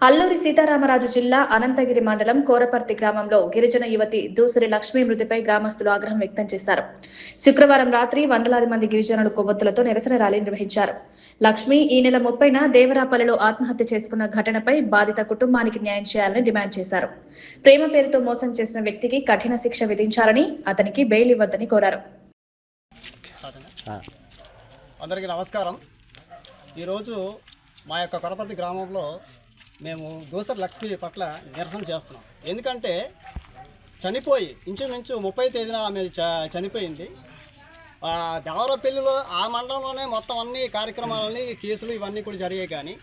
అల్లూరి సీతారామరాజు జిల్లా అనంతగిరి మండలం కోరపర్తి గ్రామంలో గిరిజన యువతి దూసరి లక్ష్మీ మృతిపై గ్రామస్తులు ఆగ్రహం వ్యక్తం చేశారు. శుక్రవారం రాత్రి వందలాది మంది గిరిజనులు కొవ్వొత్తులతో నిరసన ర్యాలీ నిర్వహించారు. లక్ష్మి ఈ నెల 30న దేవరాపల్లిలో ఆత్మహత్య చేసుకున్న ఘటనపై బాధిత కుటుంబానికి న్యాయం చేయాలని డిమాండ్ చేశారు. ప్రేమ పేరుతో మోసం చేసిన వ్యక్తికి కఠిన శిక్ష విధించాలని, అతనికి బెయిల్ ఇవ్వద్దని కోరారు. అందరికీ నమస్కారం. ఈరోజు మా యొక్క కొరపర్తి గ్రామంలో మేము దూసరి లక్ష్మి పట్ల నిరసన చేస్తున్నాం. ఎందుకంటే చనిపోయి ఇంచుమించు 30 తేదీన ఆమె చనిపోయింది. దేవరపల్లిలో ఆ మండలంలోనే మొత్తం అన్ని కార్యక్రమాలని కేసులు ఇవన్నీ కూడా జరిగాయి. కానీ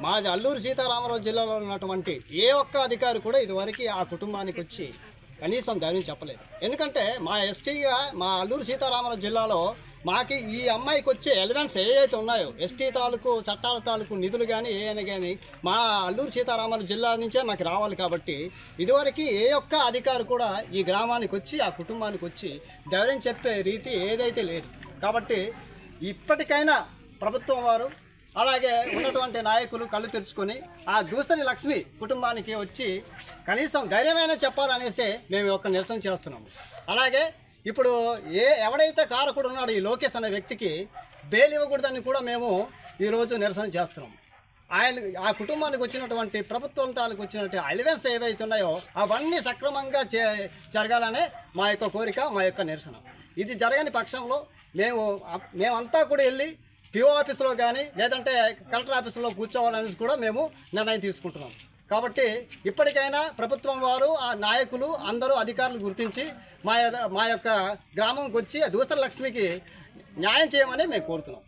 మా అల్లూరి సీతారామరాజు జిల్లాలో ఉన్నటువంటి ఏ ఒక్క అధికారి కూడా ఇదివరకు ఆ కుటుంబానికి వచ్చి కనీసం ధైర్యం చెప్పలేదు. ఎందుకంటే మా ఎస్టీగా మా అల్లూరి సీతారామరాజు జిల్లాలో మాకు ఈ అమ్మాయికి వచ్చే ఎలిమెంట్స్ ఏవైతే ఉన్నాయో ఎస్టీ తాలూకు చట్టాల తాలూకు నిధులు కానీ ఏమైనా కానీ మా అల్లూరి సీతారామరాజు జిల్లా నుంచే మాకు రావాలి. కాబట్టి ఇదివరకు ఏ ఒక్క అధికారి కూడా ఈ గ్రామానికి వచ్చి ఆ కుటుంబానికి వచ్చి ధైర్యం చెప్పే రీతి ఏదైతే లేదు. కాబట్టి ఇప్పటికైనా ప్రభుత్వం వారు అలాగే ఉన్నటువంటి నాయకులు కళ్ళు తెరుచుకొని ఆ దూసరి లక్ష్మి కుటుంబానికి వచ్చి కనీసం ధైర్యమైనా చెప్పాలనేసే మేము ఒక నిరసన చేస్తున్నాము. అలాగే ఇప్పుడు ఎవడైతే కారకుడు ఉన్నాడో ఈ లోకేష్ అనే వ్యక్తికి బెయిల్ ఇవ్వకూడదని కూడా మేము ఈరోజు నిరసన చేస్తున్నాం. ఆ కుటుంబానికి వచ్చినటువంటి ప్రభుత్వం తాలకు వచ్చినటువంటి అలివెన్స్ ఏవైతే ఉన్నాయో అవన్నీ సక్రమంగా జరగాలనే మా యొక్క కోరిక, మా యొక్క నిరసన. ఇది జరగని పక్షంలో మేమంతా కూడా వెళ్ళి పిఓ ఆఫీసులో కానీ లేదంటే కలెక్టర్ ఆఫీసులో కూర్చోవాలనేది కూడా మేము నిర్ణయం తీసుకుంటున్నాం. కాబట్టి ఇప్పటికైనా ప్రభుత్వం వారు ఆ నాయకులు అందరూ అధికారులు గుర్తించి మా యొక్క గ్రామంకి వచ్చి దూసరి లక్ష్మికి న్యాయం చేయమని మేము కోరుతున్నాం.